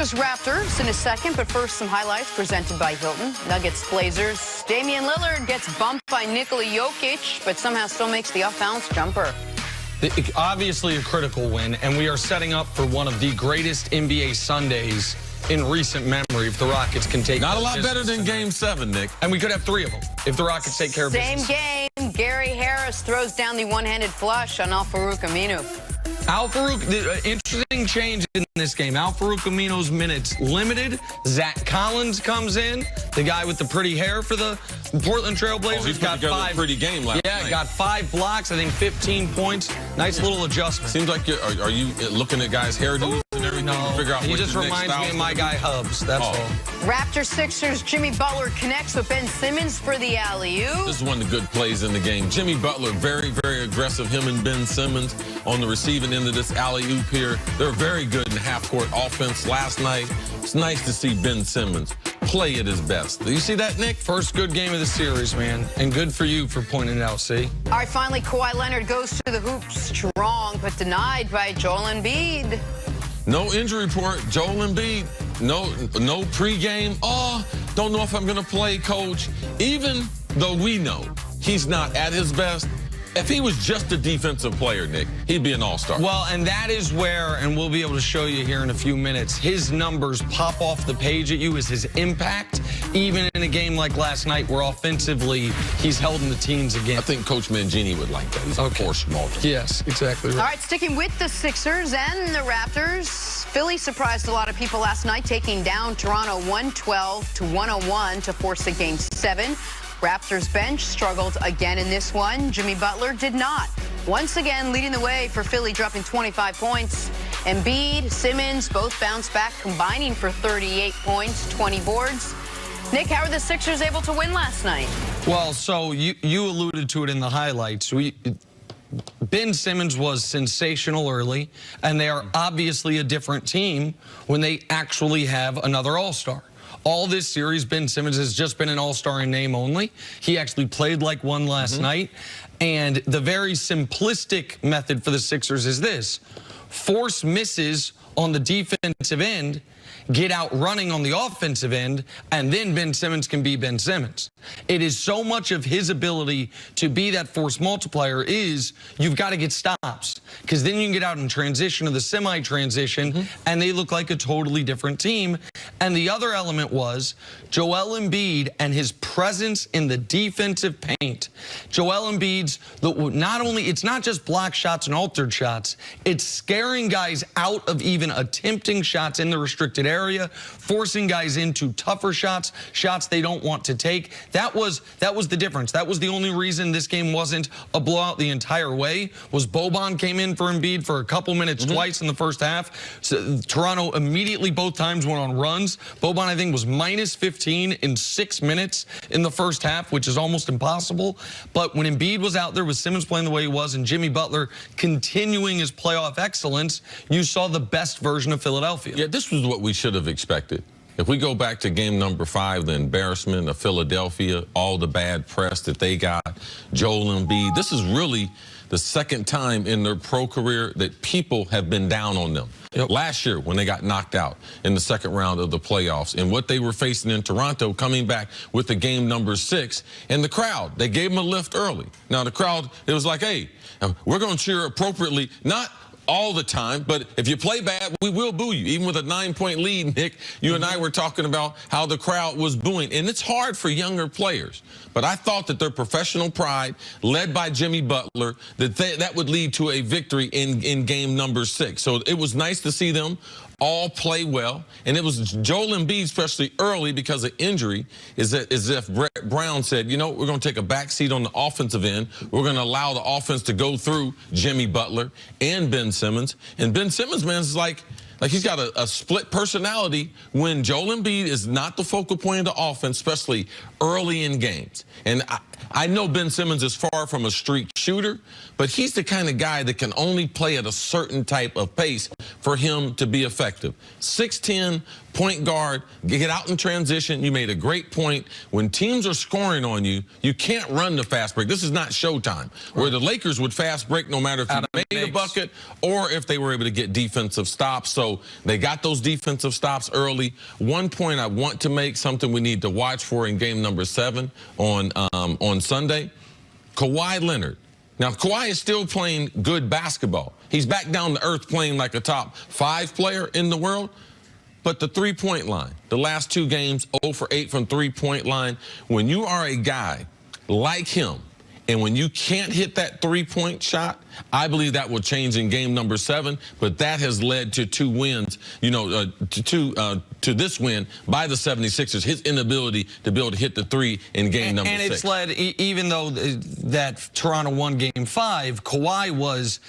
Raptors in a second, but first some highlights presented by Hilton. Nuggets Blazers. Damian Lillard gets bumped by Nikola Jokic, but somehow still makes the off-balance jumper. Obviously a critical win, and we are setting up for one of the greatest NBA Sundays in recent memory if the Rockets can take Not a lot better than tonight. Game 7, Nick. And we could have 3 of them if the Rockets take care of business. Same game. Gary Harris throws down the one-handed flush on Al-Farouq Aminu. Al-Farouq, the interesting change in this game. Al-Farouq Amino's minutes limited. Zach Collins comes in, the guy with the pretty hair for the Portland Trail Blazers. He's got a pretty game last night. Got 5 blocks, I think 15 points. Nice little adjustment. Seems like are you looking at guys' hairdos and everything to figure out he what just your next reminds me of my guy Hubs. That's all. Raptors Sixers, Jimmy Butler connects with Ben Simmons for the alley-oop. This is one of the good plays in the game. Jimmy Butler, very, very aggressive. Him and Ben Simmons on the receiving end of this alley-oop here. They're very good in half-court offense last night. It's nice to see Ben Simmons play at his best. Do you see that, Nick? First good game of the series, man. And good for you for pointing it out, see? All right, finally, Kawhi Leonard goes to the hoop strong, but denied by Joel Embiid. No injury report. Joel Embiid, no pregame. Oh, don't know if I'm going to play, coach. Even though we know he's not at his best, if he was just a defensive player, Nick, he'd be an all-star. Well, and that is where, and we'll be able to show you here in a few minutes, his numbers pop off the page at you is his impact, even in a game like last night where offensively he's held in the teens again. I think Coach Mangini would like that. He's a force multiple. Yes, exactly right. All right, sticking with the Sixers and the Raptors, Philly surprised a lot of people last night, taking down Toronto 112 to 101 to force a Game 7. Raptors bench struggled again in this one. Jimmy Butler did not. Once again, leading the way for Philly, dropping 25 points. Embiid, Simmons both bounced back, combining for 38 points, 20 boards. Nick, how were the Sixers able to win last night? Well, so you alluded to it in the highlights. Ben Simmons was sensational early, and they are obviously a different team when they actually have another all-star. All this series, Ben Simmons has just been an all-star in name only. He actually played like one last night. And the very simplistic method for the Sixers is this. Force misses on the defensive end, get out running on the offensive end, and then Ben Simmons can be Ben Simmons. It is so much of his ability to be that force multiplier is you've got to get stops, because then you can get out in transition or the semi-transition, and they look like a totally different team. And the other element was Joel Embiid and his presence in the defensive paint. Joel Embiid's, not only, it's not just block shots and altered shots, it's scaring guys out of even attempting shots in the restricted area, forcing guys into tougher shots, shots they don't want to take. That was the difference. That was the only reason this game wasn't a blowout the entire way, was Boban came in for Embiid for a couple minutes twice in the first half. So Toronto immediately both times went on runs. Boban, I think, was minus 15 in 6 minutes in the first half, which is almost impossible. But when Embiid was out there with Simmons playing the way he was and Jimmy Butler continuing his playoff excellence, you saw the best version of Philadelphia. Yeah, this was what we should have expected. If we go back to game number 5, the embarrassment of Philadelphia, all the bad press that they got, Joel Embiid, this is really the second time in their pro career that people have been down on them. Last year when they got knocked out in the second round of the playoffs and what they were facing in Toronto, coming back with the game number 6, and the crowd, they gave them a lift early. Now the crowd, it was like, hey, we're going to cheer appropriately, not all the time, but if you play bad, we will boo you. Even with a 9-point lead, Nick, you and I were talking about how the crowd was booing. And it's hard for younger players. But I thought that their professional pride, led by Jimmy Butler, that would lead to a victory in game number 6. So it was nice to see them all play well. And it was Joel Embiid, especially early because of injury, as if Brett Brown said, you know, we're going to take a back seat on the offensive end. We're going to allow the offense to go through Jimmy Butler and Ben Simmons. And Ben Simmons, man, is like he's got a split personality when Joel Embiid is not the focal point of the offense, especially early in games. And I know Ben Simmons is far from a streak shooter, but he's the kind of guy that can only play at a certain type of pace for him to be effective. 6'10", point guard, get out in transition. You made a great point. When teams are scoring on you, you can't run the fast break. This is not Showtime, where the Lakers would fast break no matter if you made a bucket or if they were able to get defensive stops. So they got those defensive stops early. One point I want to make, something we need to watch for in game number 7 on Sunday, Kawhi Leonard. Now, Kawhi is still playing good basketball. He's back down to earth playing like a top 5 player in the world. But the three-point line, the last 2 games, 0 for 8 from three-point line. When you are a guy like him, and when you can't hit that three-point shot, I believe that will change in game number 7. But that has led to 2 wins, to this win by the 76ers, his inability to be able to hit the 3 in game number 6. And it's led, even though that Toronto won game 5, Kawhi was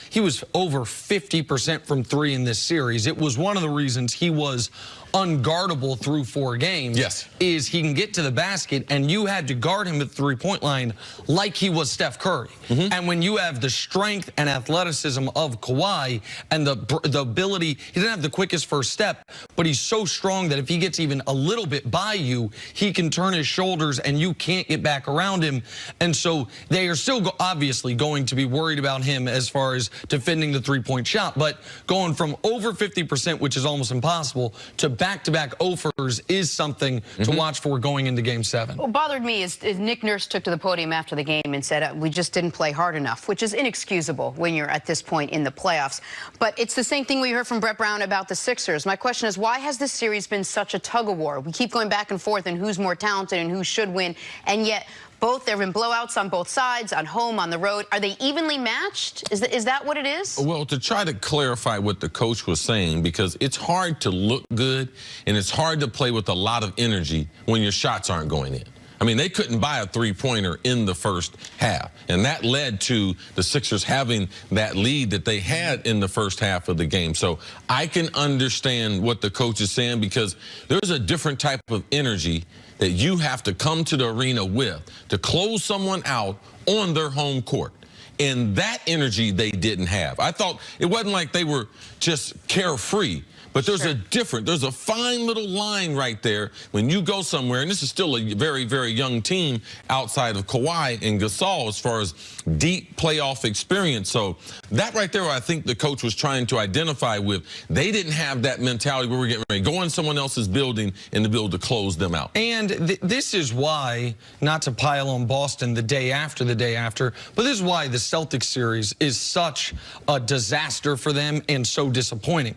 over 50% from 3 in this series. It was one of the reasons he was unguardable through 4 games. Yes. Is he can get to the basket, and you had to guard him at the three-point line like he was Steph Curry. And when you have the strength and athleticism of Kawhi and the ability, he didn't have the quickest first step, but he's so strong that if he gets even a little bit by you, he can turn his shoulders and you can't get back around him. And so they are still obviously going to be worried about him as far as defending the three-point shot, but going from over 50%, which is almost impossible, to back-to-back offers is something to watch for going into game 7. What bothered me is Nick Nurse took to the podium after the game and said, we just didn't play hard enough, which is inexcusable when you're at this point in the playoffs. But it's the same thing we heard from Brett Brown about the Sixers. My question is, why has this series been such a tug-of-war? We keep going back and forth and who's more talented and who should win, and yet there have been blowouts on both sides, on home, on the road. Are they evenly matched? Is that what it is? Well, to try to clarify what the coach was saying, because it's hard to look good and it's hard to play with a lot of energy when your shots aren't going in. I mean, they couldn't buy a three-pointer in the first half, and that led to the Sixers having that lead that they had in the first half of the game. So I can understand what the coach is saying, because there's a different type of energy that you have to come to the arena with to close someone out on their home court. And that energy they didn't have. I thought it wasn't like they were just carefree. But there's there's a fine little line right there when you go somewhere, and this is still a very, very young team outside of Kawhi and Gasol as far as deep playoff experience. So that right there, I think the coach was trying to identify with. They didn't have that mentality where we're getting ready to go in someone else's building and to be able to close them out. And this is why, not to pile on Boston the day after, but this is why the Celtics series is such a disaster for them and so disappointing.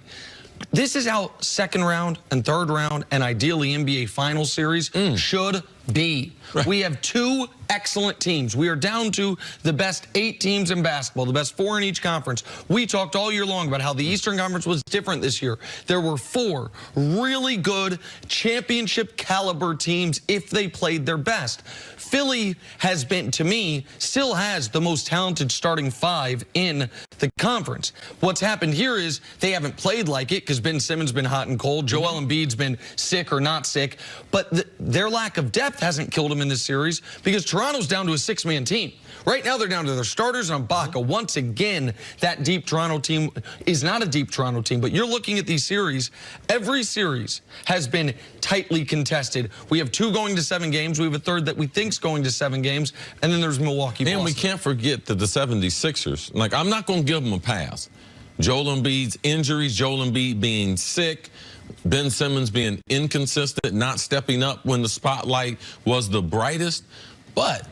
This is how second round and third round and ideally NBA Finals series should be. Right. We have 2 excellent teams. We are down to the best 8 teams in basketball, the best 4 in each conference. We talked all year long about how the Eastern Conference was different this year. There were 4 really good championship caliber teams if they played their best. Philly has been, to me, still has the most talented starting 5 in the conference. What's happened here is they haven't played like it because Ben Simmons been hot and cold. Joel Embiid's been sick or not sick. But their lack of depth hasn't killed them in this series because Toronto's down to a 6-man team. Right now, they're down to their starters and Ibaka. Once again, that deep Toronto team is not a deep Toronto team, but you're looking at these series. Every series has been tightly contested. We have 2 going to 7 games. We have a third that we think's going to 7 games, and then there's Milwaukee. And we can't forget that the 76ers, like, I'm not going to give them a pass. Joel Embiid's injuries, Joel Embiid being sick, Ben Simmons being inconsistent, not stepping up when the spotlight was the brightest. But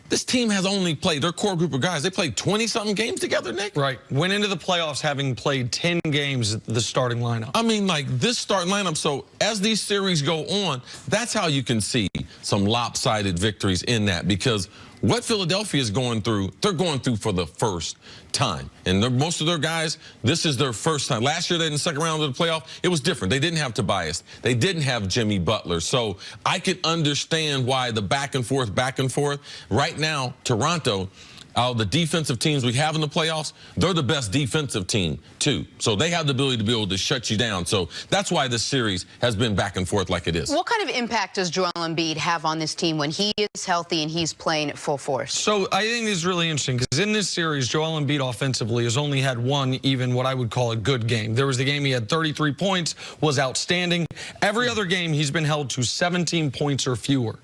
this team has only played, their core group of guys, they played 20-something games together, Nick. Right. Went into the playoffs having played 10 games, the starting lineup. I mean, like, this starting lineup, so as these series go on, that's how you can see some lopsided victories in that, because what Philadelphia is going through, they're going through for the first time. And most of their guys, this is their first time. Last year, they in the second round of the playoff, it was different. They didn't have Tobias. They didn't have Jimmy Butler. So I can understand why the back and forth. Right now, Toronto, out of the defensive teams we have in the playoffs, they're the best defensive team, too. So they have the ability to be able to shut you down. So that's why this series has been back and forth like it is. What kind of impact does Joel Embiid have on this team when he is healthy and he's playing at full force? So I think this is really interesting because in this series, Joel Embiid offensively has only had one, even what I would call a good game. There was the game he had 33 points, was outstanding. Every other game, he's been held to 17 points or fewer.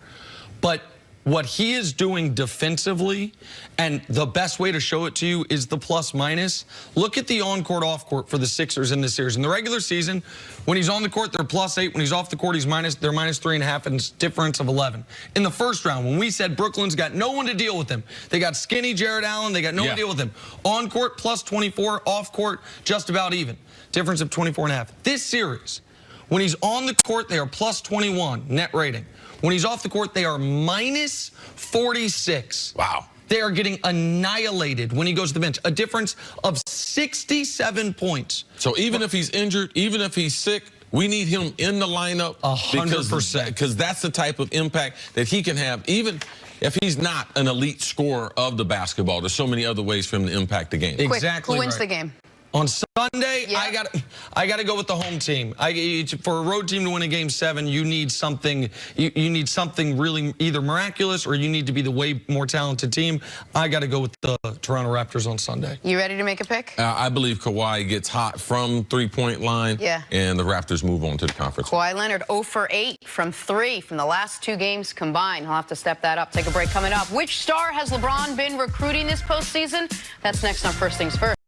But what he is doing defensively, and the best way to show it to you is the plus-minus. Look at the on-court, off-court for the Sixers in this series. In the regular season, when he's on the court, they're +8. When he's off the court, they're -3.5, and difference of 11. In the first round, when we said Brooklyn's got no one to deal with him, they got skinny Jared Allen, they got no one to deal with him. On-court, +24, off-court, just about even. Difference of 24.5. This series, when he's on the court, they are +21 net rating. When he's off the court, they are -46. Wow. They are getting annihilated when he goes to the bench. A difference of 67 points. So even if he's injured, even if he's sick, we need him in the lineup 100%. because that's the type of impact that he can have. Even if he's not an elite scorer of the basketball, there's so many other ways for him to impact the game. Exactly. Who wins the game? On Sunday, Yeah. I got to go with the home team. For a road team to win a game 7, you need something. You need something really either miraculous or you need to be the way more talented team. I got to go with the Toronto Raptors on Sunday. You ready to make a pick? I believe Kawhi gets hot from three-point line. Yeah. And the Raptors move on to the conference. Kawhi Leonard 0 for 8 from 3 from the last 2 games combined. He'll have to step that up. Take a break coming up. Which star has LeBron been recruiting this postseason? That's next on First Things First.